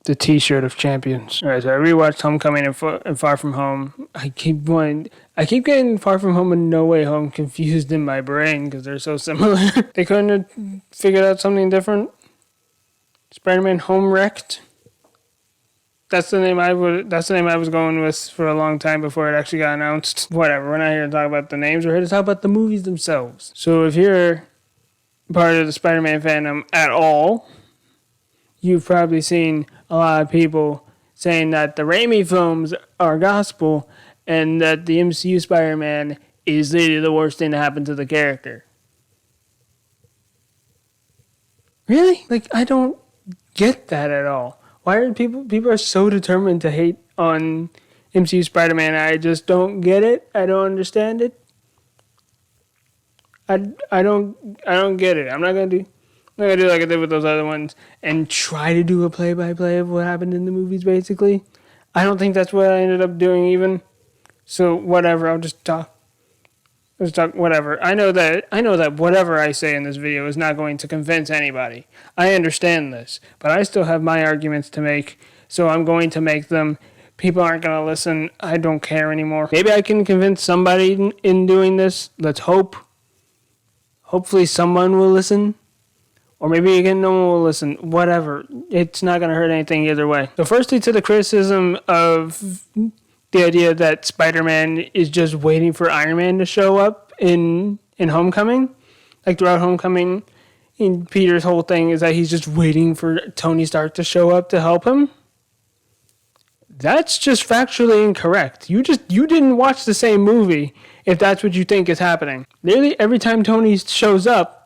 The T-shirt of champions. All right, so I rewatched Homecoming and Far From Home. I keep getting Far From Home and No Way Home confused in my brain because they're so similar. They couldn't have figured out something different. Spider-Man Home Wrecked. That's the name I was going with for a long time before it actually got announced. Whatever. We're not here to talk about the names. We're here to talk about the movies themselves. So if you're part of the Spider-Man fandom at all, you've probably seen a lot of people saying that the Raimi films are gospel and that the MCU Spider-Man is literally the worst thing to happen to the character. Really? Like, I don't get that at all. Why are people are so determined to hate on MCU Spider-Man? I just don't get it. I don't understand it. I don't get it. I'm not gonna do like I did with those other ones and try to do a play-by-play of what happened in the movies, basically. I don't think that's what I ended up doing even. So whatever, I'll just talk. Let's talk whatever. I know that whatever I say in this video is not going to convince anybody. I understand this, but I still have my arguments to make, so I'm going to make them. People aren't going to listen. I don't care anymore. Maybe I can convince somebody in doing this. Let's hope. Hopefully someone will listen. Or maybe again, no one will listen. Whatever. It's not going to hurt anything either way. So firstly, to the criticism of the idea that Spider-Man is just waiting for Iron Man to show up in Homecoming. Like throughout Homecoming, Peter's whole thing is that he's just waiting for Tony Stark to show up to help him. That's just factually incorrect. You didn't watch the same movie if that's what you think is happening. Literally every time Tony shows up,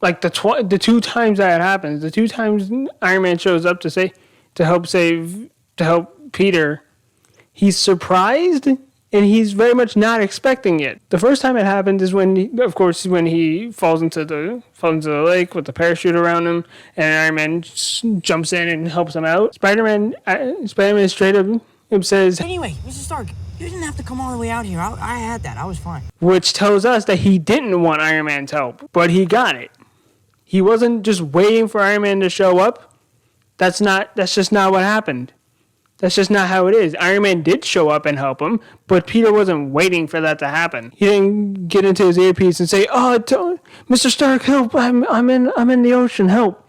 like the two times that it happens, the two times Iron Man shows up to help Peter, he's surprised and he's very much not expecting it. The first time it happened is when he falls into the lake with the parachute around him, and Iron Man jumps in and helps him out. Spider-Man straight up says, "Anyway, Mr. Stark, you didn't have to come all the way out here. I had that. I was fine." Which tells us that he didn't want Iron Man's help, but he got it. He wasn't just waiting for Iron Man to show up. That's just not what happened. That's just not how it is. Iron Man did show up and help him, but Peter wasn't waiting for that to happen. He didn't get into his earpiece and say, "Oh, Mr. Stark, help! I'm in the ocean, help!"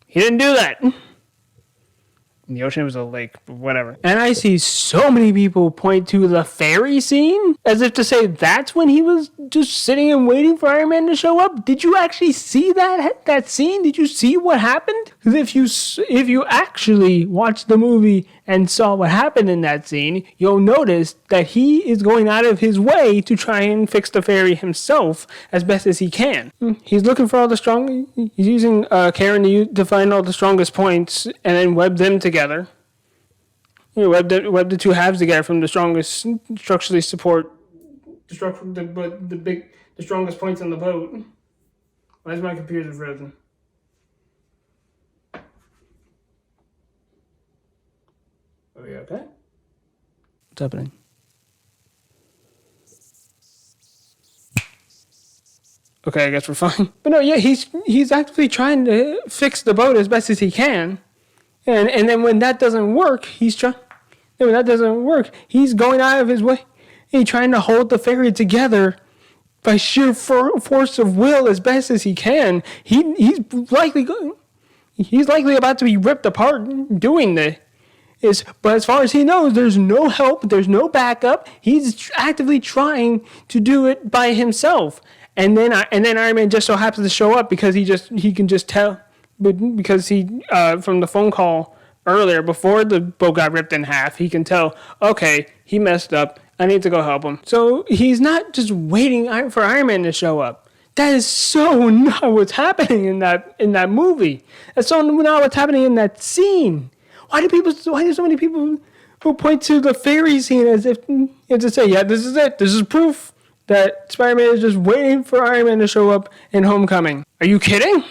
He didn't do that. In the ocean was a lake, but whatever. And I see so many people point to the ferry scene as if to say that's when he was just sitting and waiting for Iron Man to show up. Did you actually see that scene? Did you see what happened? Because if you actually watched the movie and saw what happened in that scene, you'll notice that he is going out of his way to try and fix the ferry himself as best as he can. He's looking for all the strong. He's using Karen to find all the strongest points and then web them together. Web the two halves together from the strongest structurally support the strongest points on the boat. Why is my computer frozen? Are we okay? What's happening? Okay, I guess we're fine. But no, yeah, he's actively trying to fix the boat as best as he can. And then when that doesn't work, he's going out of his way. He's trying to hold the ferry together by sheer force of will as best as he can. He's likely about to be ripped apart doing this. But as far as he knows, there's no help, there's no backup. He's actively trying to do it by himself. And then Iron Man just so happens to show up because he can just tell. But because he, from the phone call earlier, before the boat got ripped in half, he can tell, okay, he messed up. I need to go help him. So he's not just waiting for Iron Man to show up. That is so not what's happening in that movie. That's so not what's happening in that scene. Why do so many people who point to the ferry scene as if to say, yeah, this is it. This is proof that Spider-Man is just waiting for Iron Man to show up in Homecoming. Are you kidding?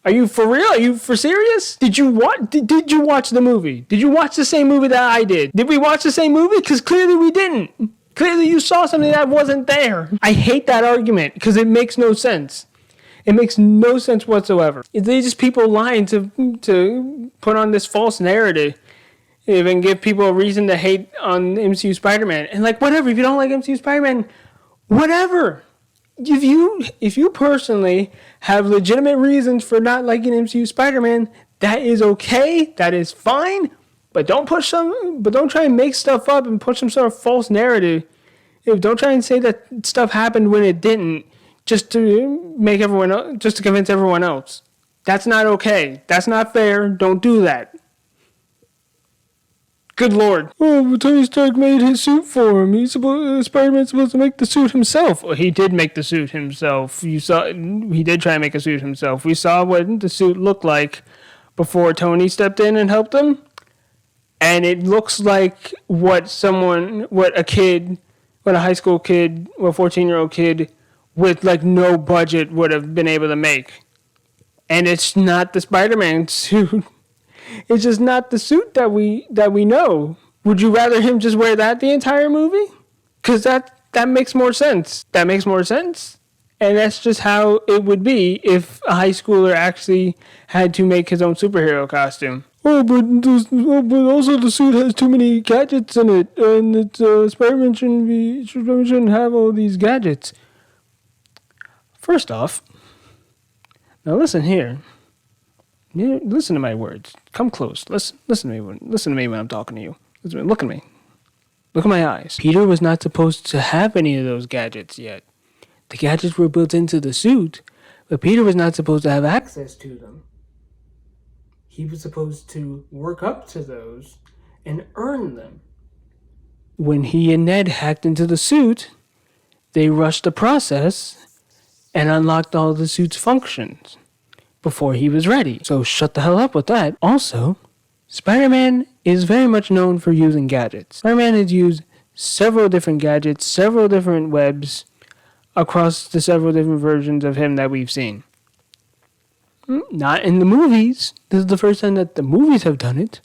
Are you for real? Are you for serious? Did you watch the movie? Did you watch the same movie that I did? Did we watch the same movie? Because clearly we didn't. Clearly you saw something that wasn't there. I hate that argument because it makes no sense. It makes no sense whatsoever. They just people lying to put on this false narrative, even give people a reason to hate on MCU Spider-Man. And like, whatever, if you don't like MCU Spider-Man, whatever. If you personally have legitimate reasons for not liking MCU Spider-Man, that is okay. That is fine. But don't try and make stuff up and push some sort of false narrative. Don't try and say that stuff happened when it didn't, just to convince everyone else. That's not okay. That's not fair. Don't do that. Good Lord. Oh, but Tony Stark made his suit for him. Spider-Man's supposed to make the suit himself. Well, he did make the suit himself. He did try and make a suit himself. We saw what the suit looked like before Tony stepped in and helped him. And it looks like what a high school kid, or a 14-year-old kid with like no budget would have been able to make. And it's not the Spider-Man suit. It's just not the suit that we know. Would you rather him just wear that the entire movie? Because that makes more sense. That makes more sense. And that's just how it would be if a high schooler actually had to make his own superhero costume. But also the suit has too many gadgets in it, and Spider-Man shouldn't have all these gadgets. First off, now listen here. Listen to my words. Come close. Listen to me when I'm talking to you. Look at me. Look at my eyes. Peter was not supposed to have any of those gadgets yet. The gadgets were built into the suit, but Peter was not supposed to have access to them. He was supposed to work up to those and earn them. When he and Ned hacked into the suit, they rushed the process and unlocked all the suit's functions before he was ready. So shut the hell up with that. Also, Spider-Man is very much known for using gadgets. Spider-Man has used several different gadgets, several different webs across the several different versions of him that we've seen. Not in the movies. This is the first time that the movies have done it.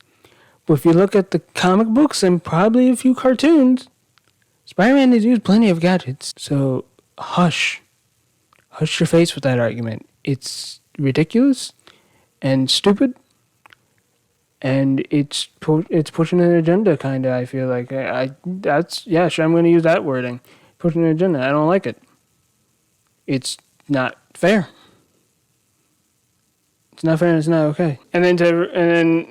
But if you look at the comic books and probably a few cartoons, Spider-Man has used plenty of gadgets. So hush. Hush your face with that argument. It's ridiculous and stupid, and it's pushing an agenda, kind of. I feel like sure, I'm going to use that wording. Pushing an agenda. I don't like it. It's not fair. It's not fair and it's not okay. And then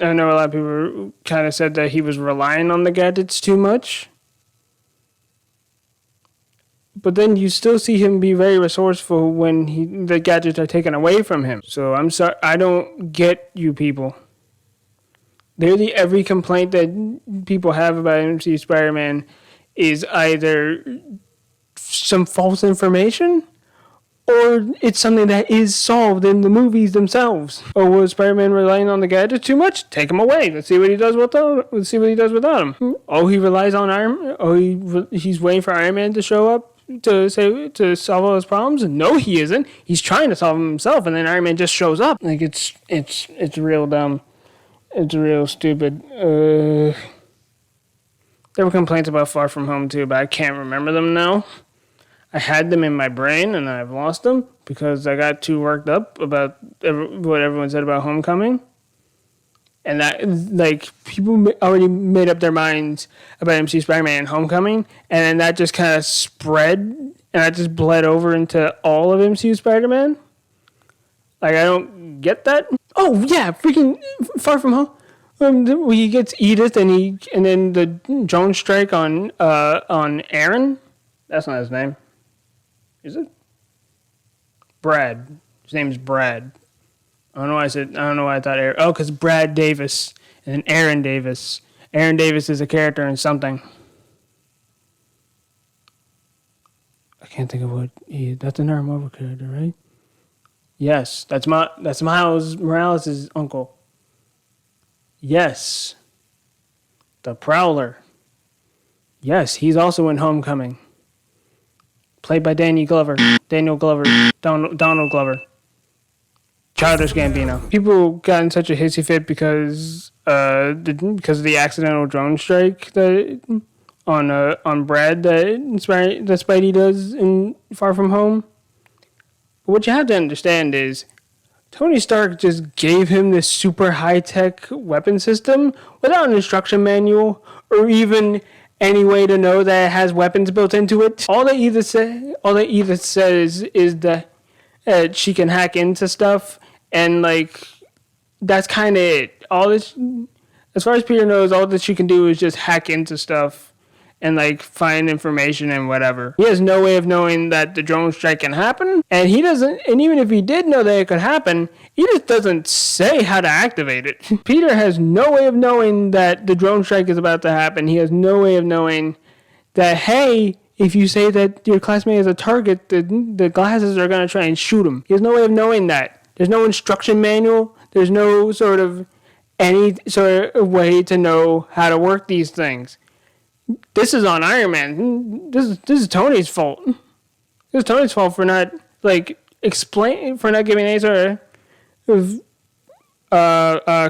I know a lot of people kind of said that he was relying on the gadgets too much. But then you still see him be very resourceful when the gadgets are taken away from him. So I'm sorry, I don't get you people. Literally every complaint that people have about MCU Spider-Man is either some false information or it's something that is solved in the movies themselves. Or was Spider-Man relying on the gadgets too much? Take him away. Let's see what he does without him. Oh, he relies on Iron. Oh, he's waiting for Iron Man to show up to solve all his problems. No, he isn't. He's trying to solve them himself, and then Iron Man just shows up. Like it's real dumb. It's real stupid. There were complaints about Far From Home too, but I can't remember them now. I had them in my brain, and I've lost them because I got too worked up about what everyone said about Homecoming. And that, like, people already made up their minds about MCU Spider-Man and Homecoming, and then that just kind of spread, and that just bled over into all of MCU Spider-Man. Like, I don't get that. Oh, yeah, freaking Far From Home. He gets Edith, and then the drone strike on Aaron. That's not his name. Is it? Brad. His name's Brad. I don't know why I thought Aaron. Oh, because Brad Davis and then Aaron Davis. Aaron Davis is a character in something. I can't think of what that's another Marvel character, right? Yes, that's Miles Morales' uncle. Yes. The Prowler. Yes, he's also in Homecoming. Played by Donald Glover. Childish Gambino. People got in such a hissy fit because of the accidental drone strike on Brad that Spidey does in Far From Home. But what you have to understand is Tony Stark just gave him this super high-tech weapon system without an instruction manual or even any way to know that it has weapons built into it. All they either says is that she can hack into stuff, and like that's kind of it. All this, as far as Peter knows, all that she can do is just hack into stuff and like find information and whatever. He has no way of knowing that the drone strike can happen, and he doesn't. And even if he did know that it could happen, he just doesn't say how to activate it. Peter has no way of knowing that the drone strike is about to happen. He has no way of knowing that, hey, if you say that your classmate is a target, the glasses are gonna try and shoot him. He has no way of knowing that. There's no instruction manual. There's no sort of any sort of way to know how to work these things. This is on Iron Man. This is Tony's fault. This is Tony's fault for not for not giving any sort of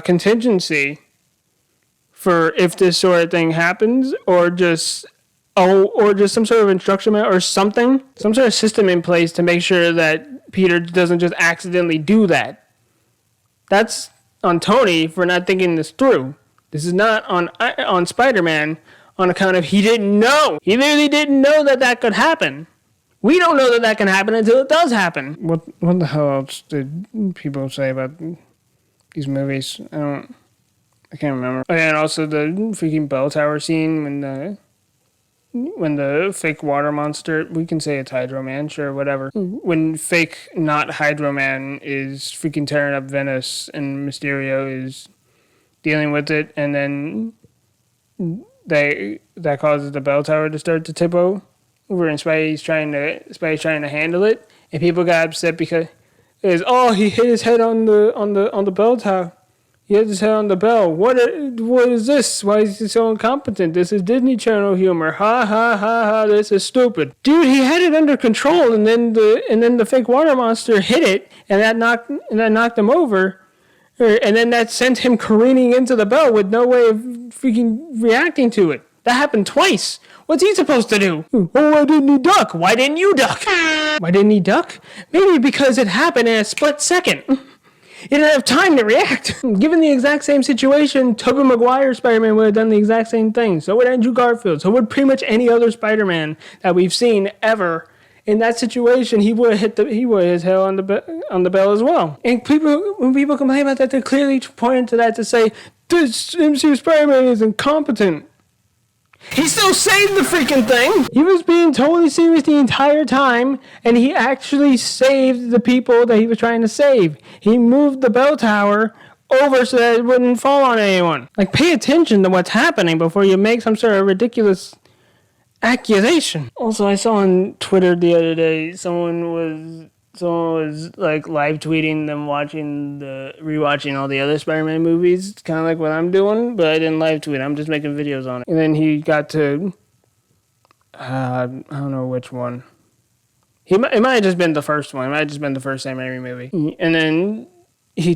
contingency for if this sort of thing happens, or just some sort of instruction or some sort of system in place to make sure that Peter doesn't just accidentally do that. That's on Tony for not thinking this through. This is not on Spider-Man. On account of he didn't know. He literally didn't know that could happen. We don't know that can happen until it does happen. What the hell else did people say about these movies? I can't remember. Oh, yeah, and also the freaking bell tower scene when the fake water monster, we can say it's Hydro Man, sure, whatever. When fake not Hydro Man is freaking tearing up Venice and Mysterio is dealing with it, and then that causes the bell tower to start to tip over, and Spidey's trying to handle it, and people got upset because he hit his head on the bell tower. He hit his head on the bell. What is this? Why is he so incompetent? This is Disney Channel humor. Ha ha ha ha! This is stupid, dude. He had it under control, and then the fake water monster hit it, and that knocked him over. And then that sent him careening into the bell with no way of freaking reacting to it. That happened twice. What's he supposed to do? Oh, why didn't he duck? Why didn't you duck? Why didn't he duck? Maybe because it happened in a split second. He didn't have time to react. Given the exact same situation, Tobey Maguire's Spider-Man would have done the exact same thing. So would Andrew Garfield. So would pretty much any other Spider-Man that we've seen ever. In that situation, he would have his head on the bell as well. And when people complain about that, they're clearly pointing to that to say, this MCU Spider-Man is incompetent. He still saved the freaking thing! He was being totally serious the entire time, and he actually saved the people that he was trying to save. He moved the bell tower over so that it wouldn't fall on anyone. Like, pay attention to what's happening before you make some sort of ridiculous accusation. Also, I saw on Twitter the other day, someone was like live tweeting them rewatching all the other Spider-Man movies. It's kind of like what I'm doing, but I didn't live tweet. I'm just making videos on it. And then he got to, I don't know which one. It might have just been the first one. It might have just been the first Sam Raimi movie. And then he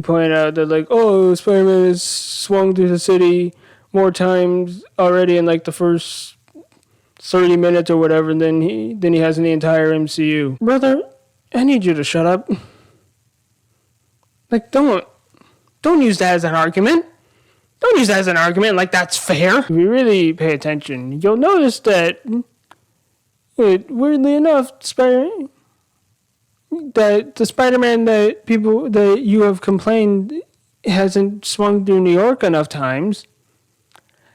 pointed out that like, oh, Spider-Man has swung through the city more times already in like the first 30 minutes or whatever than he has in the entire MCU. Brother, I need you to shut up. Like, don't use that as an argument. Don't use that as an argument like that's fair. If you really pay attention, you'll notice that, weirdly enough, that the Spider-Man that you have complained hasn't swung through New York enough times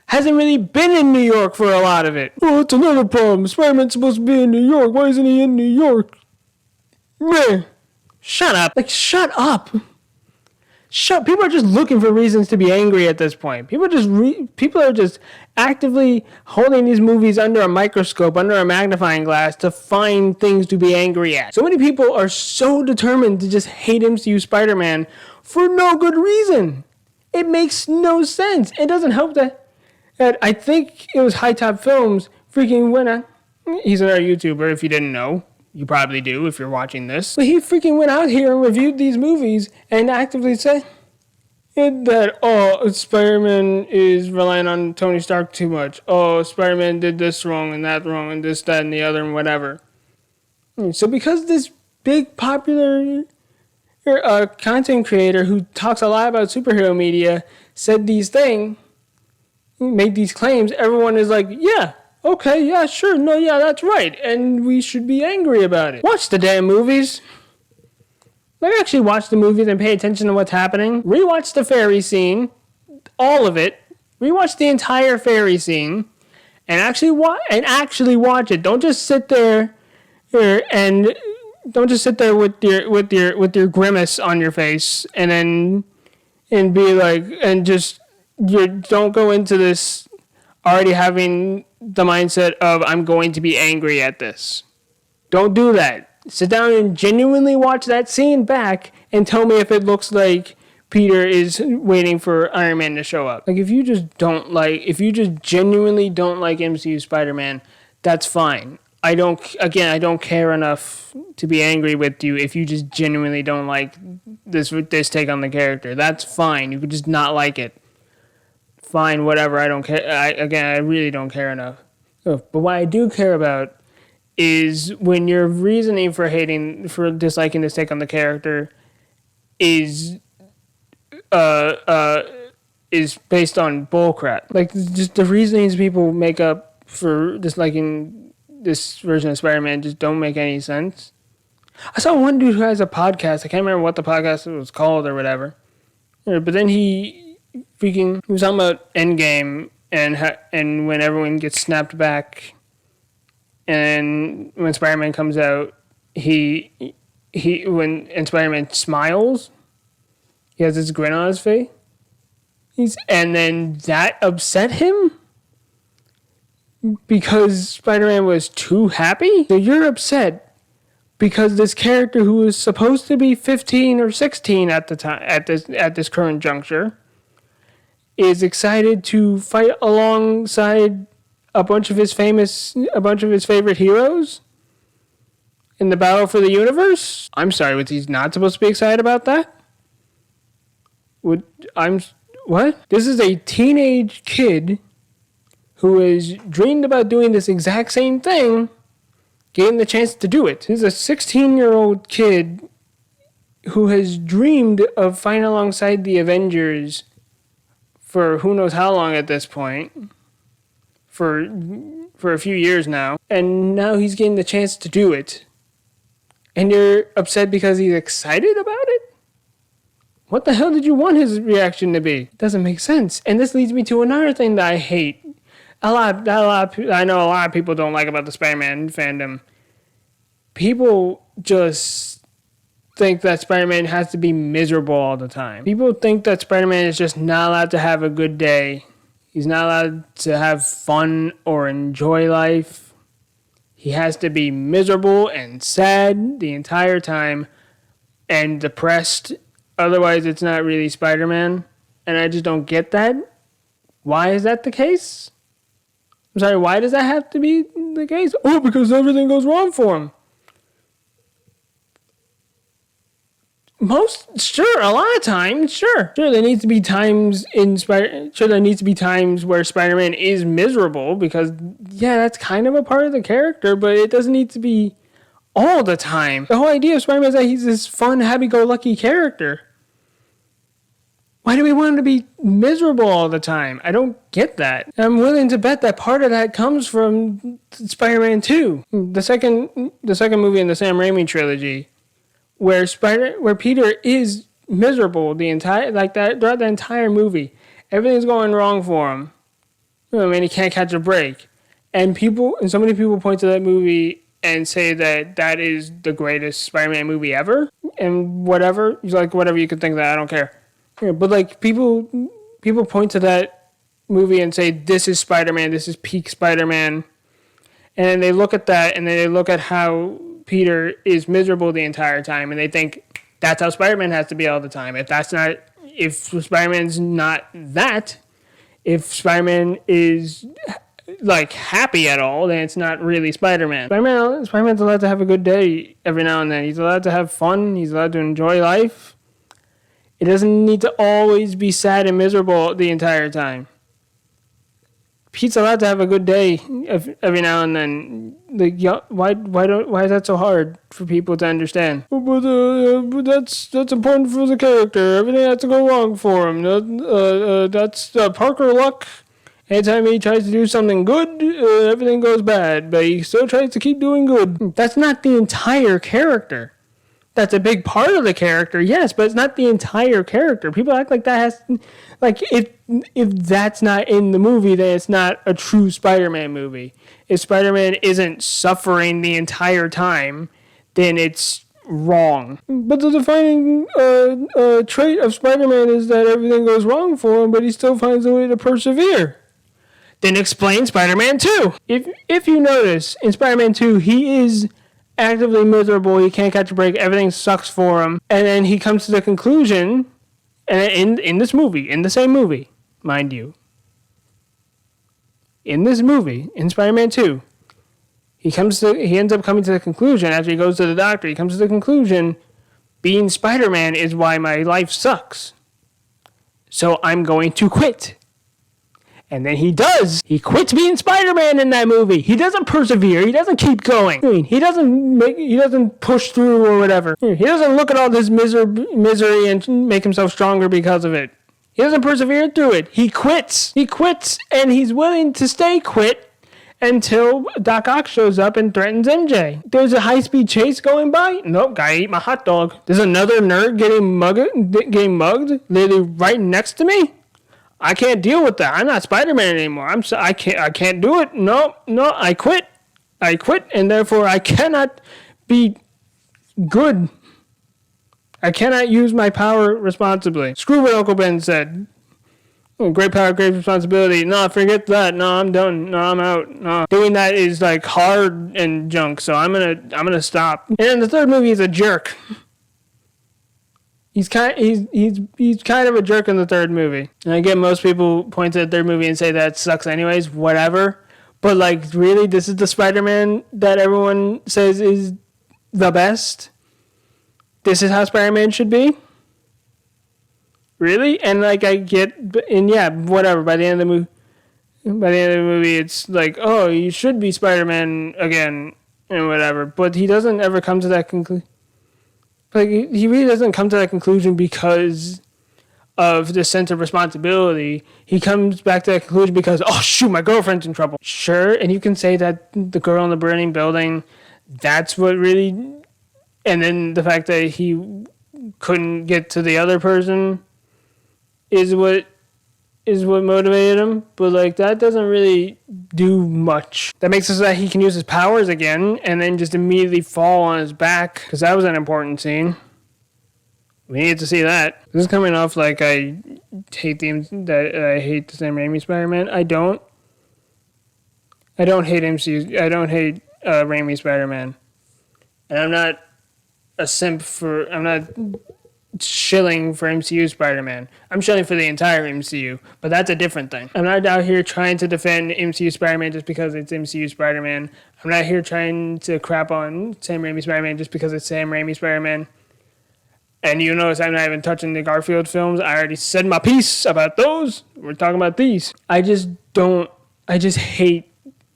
hasn't really been in New York for a lot of it. Oh, it's another problem. Spider-Man's supposed to be in New York. Why isn't he in New York? Meh. Shut up. Like, shut up. People are just looking for reasons to be angry at this point. People are just actively holding these movies under a microscope, under a magnifying glass to find things to be angry at. So many people are so determined to just hate MCU Spider-Man for no good reason. It makes no sense. It doesn't help that I think it was High Top Films freaking went. He's another YouTuber. If you didn't know, you probably do if you're watching this. But he freaking went out here and reviewed these movies and actively said that, Spider-Man is relying on Tony Stark too much. Oh, Spider-Man did this wrong and that wrong and this, that, and the other and whatever. So because this big popular content creator who talks a lot about superhero media said these things, made these claims, everyone is like, yeah, okay, yeah, sure, no, yeah, that's right, and we should be angry about it. Watch the damn movies. Like, actually watch the movies and pay attention to what's happening. Rewatch the ferry scene, all of it. Rewatch the entire ferry scene, and actually watch it. Don't just sit there and don't just sit there with your grimace on your face and be like, and just don't go into this already having the mindset of I'm going to be angry at this. Don't do that. Sit down and genuinely watch that scene back and tell me if it looks like Peter is waiting for Iron Man to show up. Like, if you just genuinely don't like MCU Spider-Man, that's fine. I don't care enough to be angry with you if you just genuinely don't like this take on the character. That's fine. You could just not like it. Fine, whatever. I don't care. I really don't care enough. But what I do care about is when your reasoning for disliking this take on the character is based on bullcrap. Like, just the reasonings people make up for disliking this version of Spider-Man just don't make any sense. I saw one dude who has a podcast. I can't remember what the podcast was called or whatever. But then he was talking about Endgame and when everyone gets snapped back, and when Spider-Man comes out, when Spider-Man smiles, he has this grin on his face. And then that upset him because Spider-Man was too happy. So you're upset because this character who is supposed to be 15 or 16 at the time, at this current juncture, is excited to fight alongside a bunch of his favorite heroes in the battle for the universe. I'm sorry, was he not supposed to be excited about that? What? This is a teenage kid who has dreamed about doing this exact same thing, getting the chance to do it. This is a 16-year-old kid who has dreamed of fighting alongside the Avengers for who knows how long at this point, for a few years now, and now he's getting the chance to do it. And you're upset because he's excited about it? What the hell did you want his reaction to be? It doesn't make sense. And this leads me to another thing that I hate. I know a lot of people don't like about the Spider-Man fandom. People just think that Spider-Man has to be miserable all the time. People think that Spider-Man is just not allowed to have a good day. He's not allowed to have fun or enjoy life. He has to be miserable and sad the entire time and depressed. Otherwise, it's not really Spider-Man. And I just don't get that. Why is that the case? I'm sorry, why does that have to be the case? Oh, because everything goes wrong for him. A lot of times, sure. Sure, there needs to be times where Spider-Man is miserable because, yeah, that's kind of a part of the character, but it doesn't need to be all the time. The whole idea of Spider-Man is that he's this fun, happy-go-lucky character. Why do we want him to be miserable all the time? I don't get that. I'm willing to bet that part of that comes from Spider-Man 2, the second movie in the Sam Raimi trilogy, where Peter is miserable throughout the entire movie. Everything's going wrong for him. I mean, he can't catch a break. And so many people point to that movie and say that is the greatest Spider-Man movie ever. And whatever you could think of that, I don't care. Yeah, but like people point to that movie and say, this is Spider-Man, this is peak Spider-Man. And then they look at that and then they look at how Peter is miserable the entire time and they think that's how Spider-Man has to be all the time. If Spider-Man's not that, if Spider-Man is like happy at all, then it's not really Spider-Man. Spider-Man's allowed to have a good day every now and then. He's allowed to have fun. He's allowed to enjoy life. It doesn't need to always be sad and miserable the entire time. Pete's allowed to have a good day every now and then. Like, why is that so hard for people to understand? But that's important for the character. Everything has to go wrong for him. That's Parker Luck. Anytime he tries to do something good, everything goes bad. But he still tries to keep doing good. That's not the entire character. That's a big part of the character, yes, but it's not the entire character. People act like that has, like, if that's not in the movie, then it's not a true Spider-Man movie. If Spider-Man isn't suffering the entire time, then it's wrong. But the defining trait of Spider-Man is that everything goes wrong for him, but he still finds a way to persevere. Then explain Spider-Man 2. If you notice, in Spider-Man 2, he is actively miserable, he can't catch a break, everything sucks for him, and then he comes to the conclusion, and in this movie, in the same movie, mind you, in this movie, in Spider-Man 2, he ends up coming to the conclusion, after he goes to the doctor, he comes to the conclusion, being Spider-Man is why my life sucks. So I'm going to quit. And then he does. He quits being Spider-Man in that movie. He doesn't persevere. He doesn't keep going. He doesn't push through or whatever. He doesn't look at all this misery and make himself stronger because of it. He doesn't persevere through it. He quits. He quits, and he's willing to stay quit until Doc Ock shows up and threatens MJ. There's a high-speed chase going by. Nope, gotta eat my hot dog. There's another nerd getting mugged literally right next to me. I can't deal with that. I'm not Spider-Man anymore. I can't do it. No, I quit. And therefore I cannot be good. I cannot use my power responsibly. Screw what Uncle Ben said. Oh, great power, great responsibility. No, forget that. No, I'm done. No, I'm out. No. Doing that is like hard and junk, so I'm gonna stop. And in the third movie, he's a jerk. He's kind of a jerk in the third movie. And I get most people point to the third movie and say that sucks anyways, whatever. But like, really, this is the Spider-Man that everyone says is the best? This is how Spider-Man should be? Really? And like, I get, and yeah, whatever. By the end of the movie, it's like, oh, you should be Spider-Man again and whatever. But he doesn't ever come to that conclusion. Like, he really doesn't come to that conclusion because of the sense of responsibility. He comes back to that conclusion because, oh, shoot, my girlfriend's in trouble. Sure, and you can say that the girl in the burning building, that's what really... And then the fact that he couldn't get to the other person is what motivated him. But, like, that doesn't really do much. That makes it so that he can use his powers again and then just immediately fall on his back, because that was an important scene. We needed to see that. This is coming off like I hate the Sam Raimi Spider-Man. I don't hate MCU. I don't hate Raimi Spider-Man. And I'm not a simp for... I'm not shilling for MCU Spider-Man. I'm shilling for the entire MCU, but that's a different thing. I'm not out here trying to defend MCU Spider-Man just because it's MCU Spider-Man. I'm not here trying to crap on Sam Raimi Spider-Man just because it's Sam Raimi Spider-Man. And you notice I'm not even touching the Garfield films. I already said my piece about those. We're talking about these. I just hate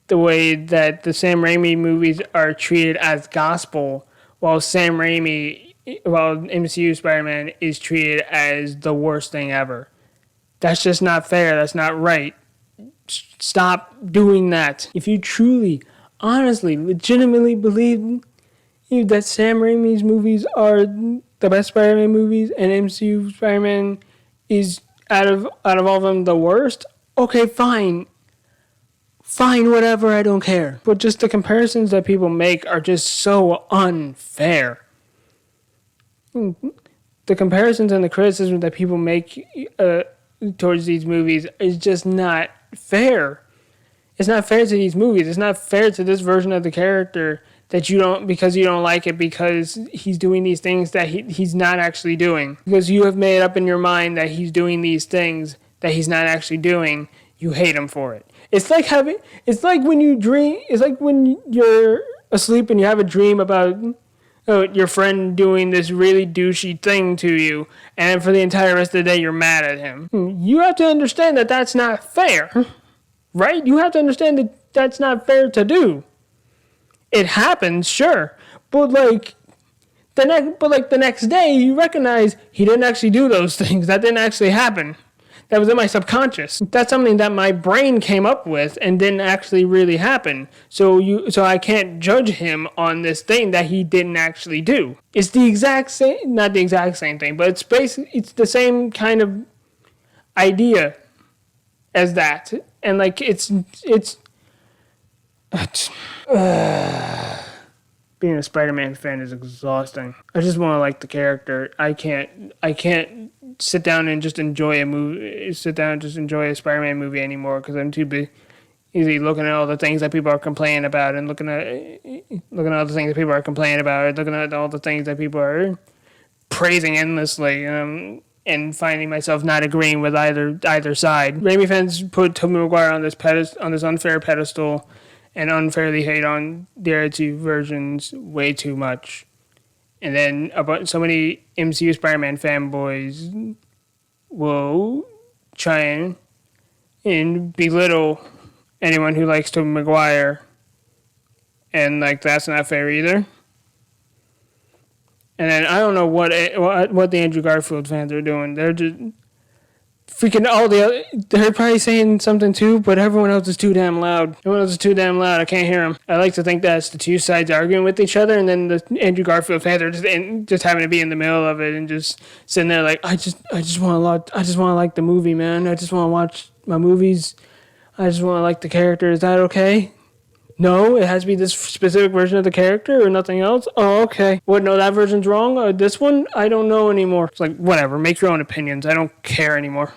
the way that the Sam Raimi movies are treated as gospel, while MCU Spider-Man is treated as the worst thing ever. That's just not fair. That's not right. Stop doing that. If you truly, honestly, legitimately believe that Sam Raimi's movies are the best Spider-Man movies and MCU Spider-Man is out of all of them the worst, okay, fine. Fine, whatever, I don't care. But just the comparisons that people make are just so unfair. The comparisons and the criticism that people make towards these movies is just not fair. It's not fair to these movies. It's not fair to this version of the character that you don't, because you don't like it because he's doing these things that he's not actually doing. Because you have made up in your mind that he's doing these things that he's not actually doing. You hate him for it. It's like when you're asleep and you have a dream about your friend doing this really douchey thing to you, and for the entire rest of the day you're mad at him. You have to understand that that's not fair. right? You have to understand that that's not fair to do. It happens, sure, but like the next day, you recognize he didn't actually do those things. That didn't actually happen. That was in my subconscious. That's something that my brain came up with and didn't actually really happen. So I can't judge him on this thing that he didn't actually do. It's the exact same, not the exact same thing, but it's the same kind of idea as that. And like being a Spider-Man fan is exhausting. I just want to like the character. I can't sit down and just enjoy a Spider-Man movie anymore because I'm too busy looking at all the things that people are complaining about and looking at all the things that people are complaining about, and looking at all the things that people are praising endlessly, and finding myself not agreeing with either side. Raimi fans put Tobey Maguire on this unfair pedestal and unfairly hate on the other two versions way too much. And then so many MCU Spider-Man fanboys will try and belittle anyone who likes Tobey Maguire. And like that's not fair either. And then I don't know what the Andrew Garfield fans are doing. They're just freaking they're probably saying something too, but everyone else is too damn loud. I can't hear them. I like to think that it's the two sides arguing with each other, and then the Andrew Garfield fans are just having to be in the middle of it and just sitting there like, I just want to like the movie, man. I just want to watch my movies. I just want to like the character. Is that okay? No, it has to be this specific version of the character or nothing else? Oh, okay. What, no, that version's wrong? Or this one? I don't know anymore. It's like, whatever. Make your own opinions. I don't care anymore.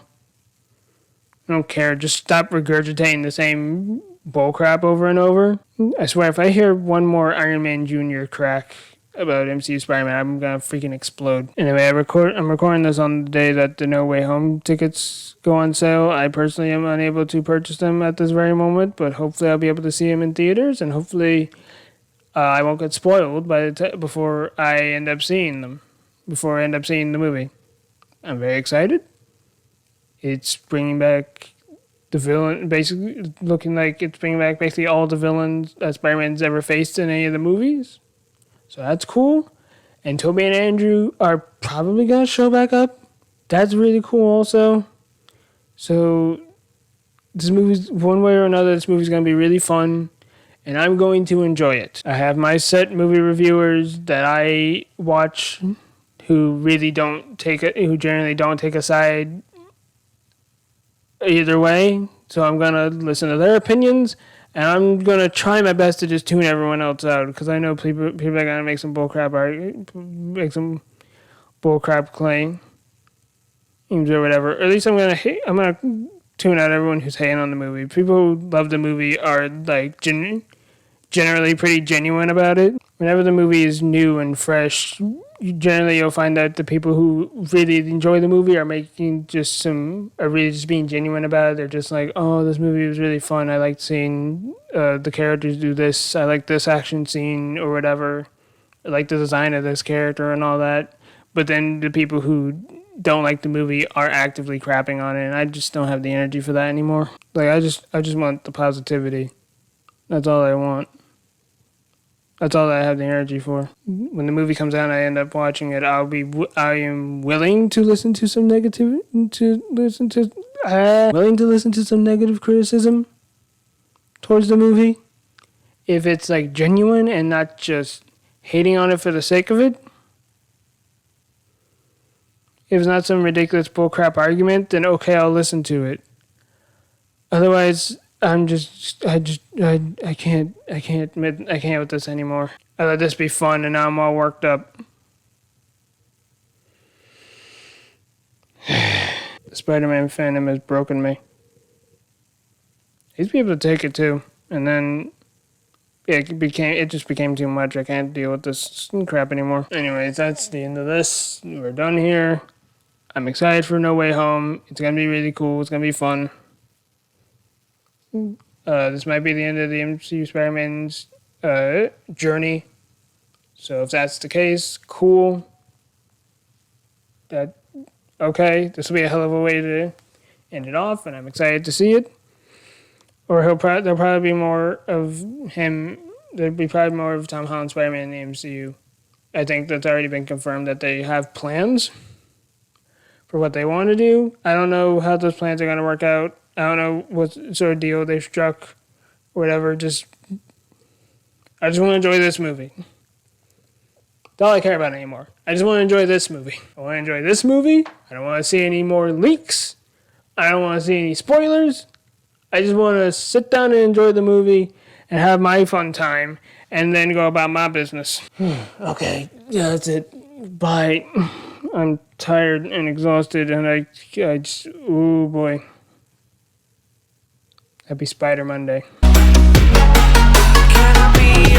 I don't care. Just stop regurgitating the same bullcrap over and over. I swear, if I hear one more Iron Man Jr. crack about MCU Spider-Man, I'm gonna freaking explode. Anyway, I'm recording this on the day that the No Way Home tickets go on sale. I personally am unable to purchase them at this very moment, but hopefully I'll be able to see them in theaters, and hopefully I won't get spoiled before I end up seeing the movie. I'm very excited. It's bringing back the villain, basically looking like it's bringing back basically all the villains that Spider-Man's ever faced in any of the movies. So that's cool. And Tobey and Andrew are probably going to show back up. That's really cool also. So this movie's, one way or another, this movie's going to be really fun. And I'm going to enjoy it. I have my set movie reviewers that I watch who generally don't take a side either way. So I'm going to listen to their opinions. And I'm going to try my best to just tune everyone else out, because I know people are going to make some bullcrap claims or whatever. Or at least I'm going to tune out everyone who's hating on the movie. People who love the movie are like generally pretty genuine about it. Whenever the movie is new and fresh, you'll find that the people who really enjoy the movie are really just being genuine about it. They're just like, oh, this movie was really fun. I liked seeing the characters do this. I like this action scene or whatever. I like the design of this character and all that. But then the people who don't like the movie are actively crapping on it, and I just don't have the energy for that anymore. Like I just want the positivity. That's all I want. That's all that I have the energy for. When the movie comes out and I end up watching it, I am willing to listen to some negative criticism towards the movie, if it's like genuine and not just hating on it for the sake of it. If it's not some ridiculous bullcrap argument, then okay, I'll listen to it. Otherwise, I can't with this anymore. I let this be fun, and now I'm all worked up. The Spider-Man fandom has broken me. I used to be able to take it too, and then it just became too much. I can't deal with this crap anymore. Anyways, that's the end of this. We're done here. I'm excited for No Way Home. It's gonna be really cool. It's gonna be fun. This might be the end of the MCU Spider-Man's journey. So if that's the case, cool. This will be a hell of a way to end it off, and I'm excited to see it. Or there'll probably be more of him. There'll be probably more of Tom Holland Spider-Man in the MCU. I think that's already been confirmed that they have plans for what they want to do. I don't know how those plans are going to work out. I don't know what sort of deal they struck or whatever. I just want to enjoy this movie. That's all I care about anymore. I just want to enjoy this movie. I want to enjoy this movie. I don't want to see any more leaks. I don't want to see any spoilers. I just want to sit down and enjoy the movie and have my fun time and then go about my business. Okay, yeah, that's it. Bye. I'm tired and exhausted and I just, oh boy. Happy Spider Monday. Can I be